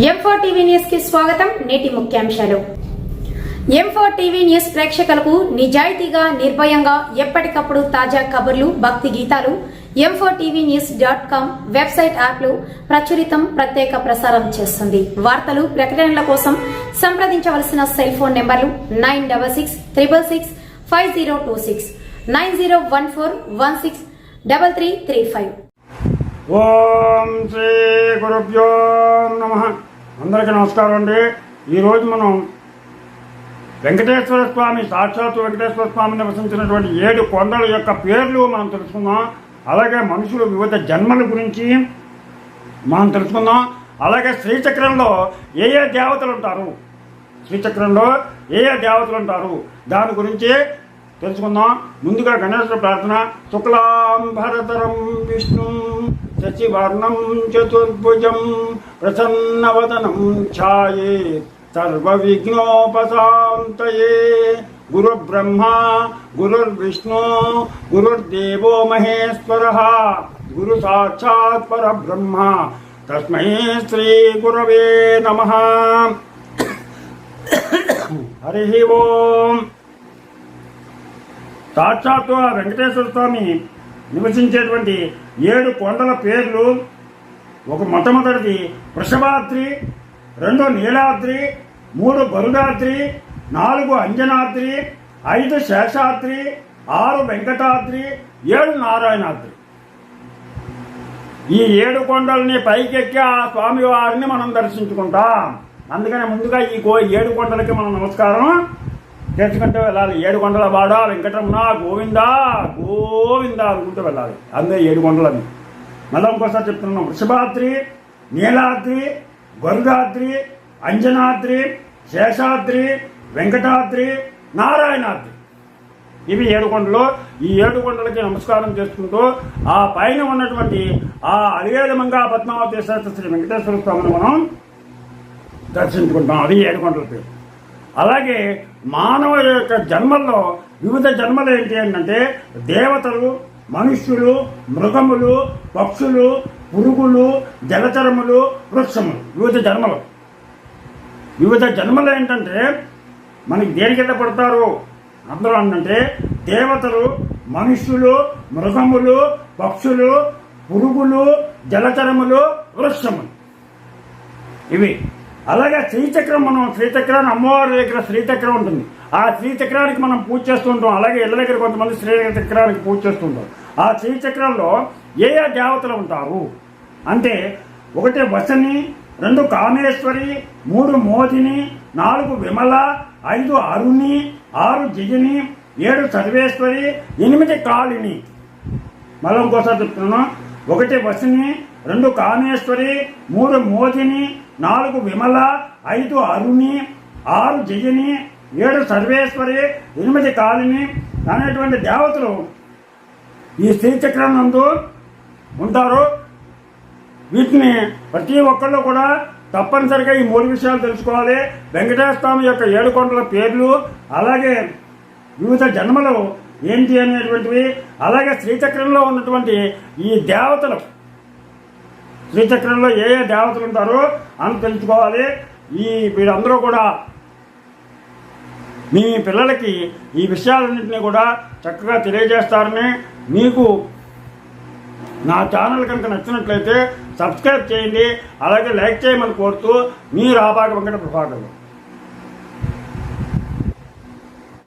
M4 TV news కి స్వాగతం. నేటి ముఖ్యాంశాలు. M4 టీవీ న్యూస్ ప్రేక్షకులకు నిజాయితీగా, నిర్భయంగా ఎప్పటికప్పుడు తాజా కబుర్లు, భక్తి గీతాలు m4tvnews.com వెబ్సైట్ యాప్లో ప్రచురితం, ప్రత్యేక ప్రసారం చేస్తుంది. వార్తలు, ప్రకటనల కోసం సంప్రదించవలసిన సెల్ ఫోన్ నెంబర్లు 9666665026 9014163335. ఓం శ్రీ గురుభ్యో నమః. అందరికీ నమస్కారం అండి. ఈరోజు మనం వెంకటేశ్వర స్వామి, సాక్షాత్తు వెంకటేశ్వర స్వామి నివసించినటువంటి 7 కొండల యొక్క పేర్లు మనం తెలుసుకుందాం. అలాగే మనుషులు వివిధ జన్మల గురించి మనం తెలుసుకుందాం. అలాగే శ్రీచక్రంలో ఏ దేవతలు ఉంటారు, శ్రీచక్రంలో ఏ దేవతలు ఉంటారు దాని గురించి తెలుసుకుందాం. ముందుగా గణేశ్వర ప్రార్థన. శుక్లాంబరధరం విష్ణు శశివర్ణం చతుర్భుజం ప్రసన్నవదనం ఛాయే సర్వ విఘ్నోపశాంతయే. గురుర్బ్రహ్మ గురుర్విష్ణు గురుర్దేవో మహేశ్వరః గురు సాక్షాత్ పరబ్రహ్మ తస్మై శ్రీ గురవే నమః. హరి ఓం. సాక్షాత్తు వెంకటేశ్వర స్వామి నివసించేటువంటి 7 కొండల పేర్లు. మొట్టమొదటిది వృషభాద్రి, 2 నీలాద్రి, 3 గరుడాద్రి, 4 అంజనాద్రి, 5 శేషాద్రి, 6 వెంకటాద్రి, 7 నారాయణాద్రి. ఈ 7 కొండల్ని పైకెక్కి ఆ స్వామి వారిని మనం దర్శించుకుంటాం. అందుకని ముందుగా ఈ 7 కొండలకి మనం నమస్కారం చేసుకుంటూ వెళ్ళాలి. 7 కొండల వాడ వెంకటరమణ గోవింద గోవింద అనుకుంటూ వెళ్ళాలి. అందే 7 కొండలని మళ్ళీ ఇంకోసారి చెప్తున్నాం. వృషభాద్రి, నీలాద్రి, గరుడాద్రి, అంజనాద్రి, శేషాద్రి, వెంకటాద్రి, నారాయణాద్రి. ఇవి 7 కొండలు. ఈ 7 కొండలకి నమస్కారం చేసుకుంటూ ఆ పైన ఉన్నటువంటి ఆ అలివేలమంగా పద్మావతి శ్రీ వెంకటేశ్వర స్వామిని మనం దర్శించుకుంటాం. అది 7 కొండల పేరు. అలాగే మానవ యొక్క జన్మల్లో వివిధ జన్మలు ఏంటి అంటే దేవతలు, మనుష్యులు, మృగములు, పక్షులు, పురుగులు, జలచరములు, వృక్షములు. వివిధ జన్మలు ఏంటంటే మనకి దేని కింద పడతారు అందరూ అంటే దేవతలు, మనుష్యులు, మృగములు, పక్షులు, పురుగులు, జలచరములు, వృక్షములు ఇవి. అలాగే శ్రీచక్రం, మనం శ్రీచక్రాన్ని అమ్మవారి దగ్గర శ్రీచక్రం ఉంటుంది. ఆ శ్రీచక్రానికి మనం పూజ చేస్తూ ఉంటాం. అలాగే ఇళ్ళ దగ్గర కొంతమంది శ్రీచక్రానికి పూజ చేస్తూ ఉంటారు. ఆ శ్రీచక్రంలో ఏ దేవతలు ఉంటారు అంటే 1 వసని, 2 కామేశ్వరి, 3 మోదిని, 4 విమల, 5 అరుణి, 6 జిగిని, 7 సర్వేశ్వరి, 8 కాళిని. మళ్ళీ ఇంకోసారి చెప్తున్నాను. 1 వసని, 2 కామేశ్వరి, 3 మోదిని, 4 విమల, 5 అరుణి, 6 జిగిని, 7 సర్వేశ్వరి, 8 కాళిని అనేటువంటి దేవతలు ఈ శ్రీచక్రం నందు ఉంటారు. వీటిని ప్రతి ఒక్కళ్ళు కూడా తప్పనిసరిగా ఈ 3 విషయాలు తెలుసుకోవాలి. వెంకటేశ్వర స్వామి యొక్క 7 కొండల పేర్లు, అలాగే వివిధ జన్మలు ఏంటి అనేటువంటివి, అలాగే శ్రీచక్రంలో ఉన్నటువంటి ఈ దేవతలు, శ్రీచక్రంలో ఏ దేవతలు ఉంటారో అని తెలుసుకోవాలి. వీరందరూ కూడా మీ పిల్లలకి ఈ విషయాలన్నింటినీ కూడా చక్కగా తెలియజేస్తారని, మీకు నా ఛానల్ కనుక నచ్చినట్లయితే సబ్స్క్రైబ్ చేయండి, అలాగే లైక్ చేయమని కోరుతూ మీ రాబాక వెంకట ప్రభాకర్.